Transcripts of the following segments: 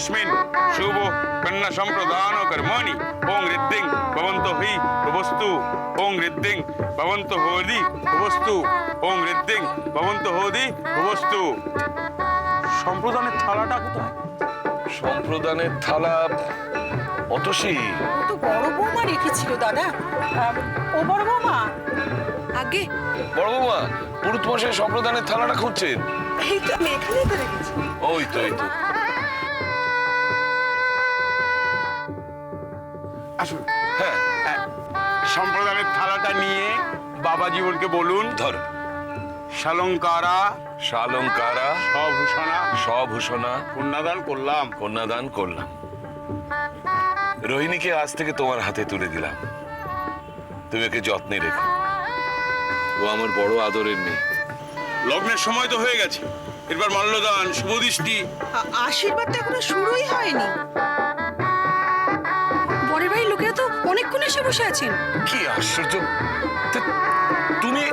तस्मिन् शुभ कन्या संप्रदान कर्मणि ओं ऋद्धिं भवन्तो हि भवस्तु ओं ऋद्धिं भवन्तो होदि भवस्तु ओं ऋद्धिं भवन्तो होदि भवस्तु। সম্প্রদানের থালাটা কোথায়? সম্প্রদানের থালা অতসী তো বড় বৌমা রেখেছিল দাদা। ও বড় বৌমা, আগে বড় বৌমা পুরুত মশাই সম্প্রদানের থালাটা খুঁজছেন। এই তো আমি এখানেই তো রেখেছি। ওই তো এই তো। আসুন। হ্যাঁ সম্প্রদানের থালাটা নিয়ে বাবা জীবনকে বলুন, ধর। শালঙ্কারা শালঙ্কারা সভূষণা সভূষণা কন্যাদান করলাম। কন্যাদান করলাম। রোহিণীকে আজ থেকে তোমার হাতে তুলে দিলাম, তুমি ওকে যত্নে রেখো। ও আমার বড় আদরের মেয়ে। লগ্নের সময় তো হয়ে গেছে, এরপর মাল্যদান শুভদৃষ্টি। আশীর্বাদ তো এখনো শুরুই হয়নি। পরের বাড়ির লোকেরা তো অনেকক্ষণ এসে বসে আছেন। কি আশ্চর্য! তুমি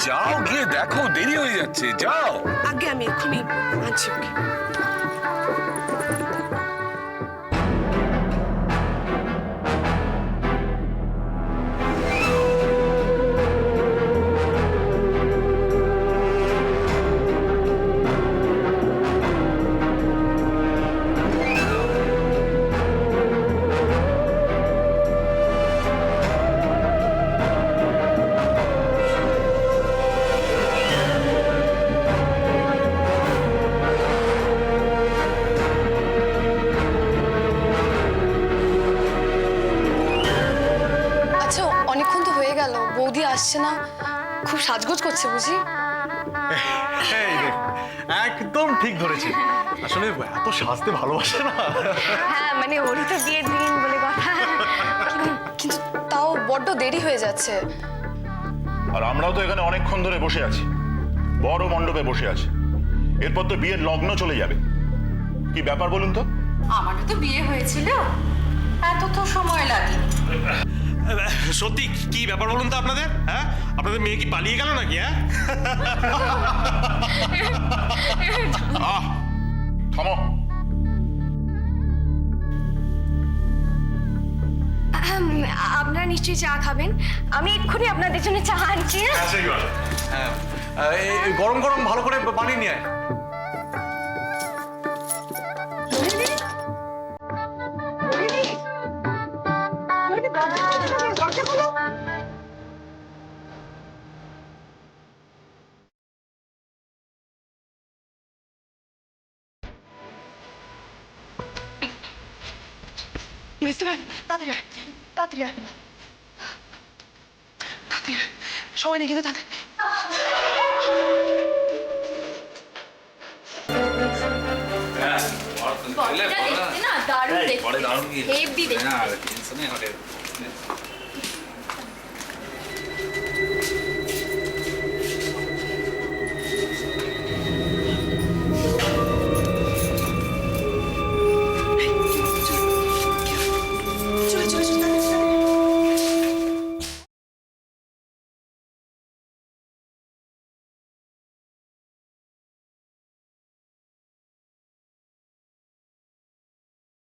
যাও, গিয়ে দেখো, দেরি হয়ে যাচ্ছে, যাও। আগে আমি এক্ষুনি আনছি ওকে। বৌদি আসছে না, খুব সাজগোজ করছে বুঝি। একদম ঠিক ধরেছি, আসলে এত সাজতে ভালোবাসে না। হ্যাঁ মানে ওরই তো বিয়ের দিন বলে কথা, কিন্তু তাও বড্ড দেরি হয়ে যাচ্ছে। আর আমরাও তো এখানে অনেকক্ষণ ধরে বসে আছি, বড় মণ্ডপে বসে আছি, এরপর তো বিয়ের লগ্ন চলে যাবে। কি ব্যাপার বলুন তো? আমারও তো বিয়ে হয়েছিল, এত তো সময় লাগে। সত্যি কি ব্যাপার বলুন তো আপনাদের? হ্যাঁ, আপনাদের মেয়ে কি পালিয়ে গেল নাকি? হ্যাঁ থামো। আপনারা নিশ্চয়ই চা খাবেন, আমি এক্ষুনি আপনাদের জন্য চা আনছি। হ্যাঁ, গরম গরম ভালো করে বানিয়ে নিয়ে আয়। সবাই দেখে তো তাদের দারুণ দেখতে, হেভি দেখতে।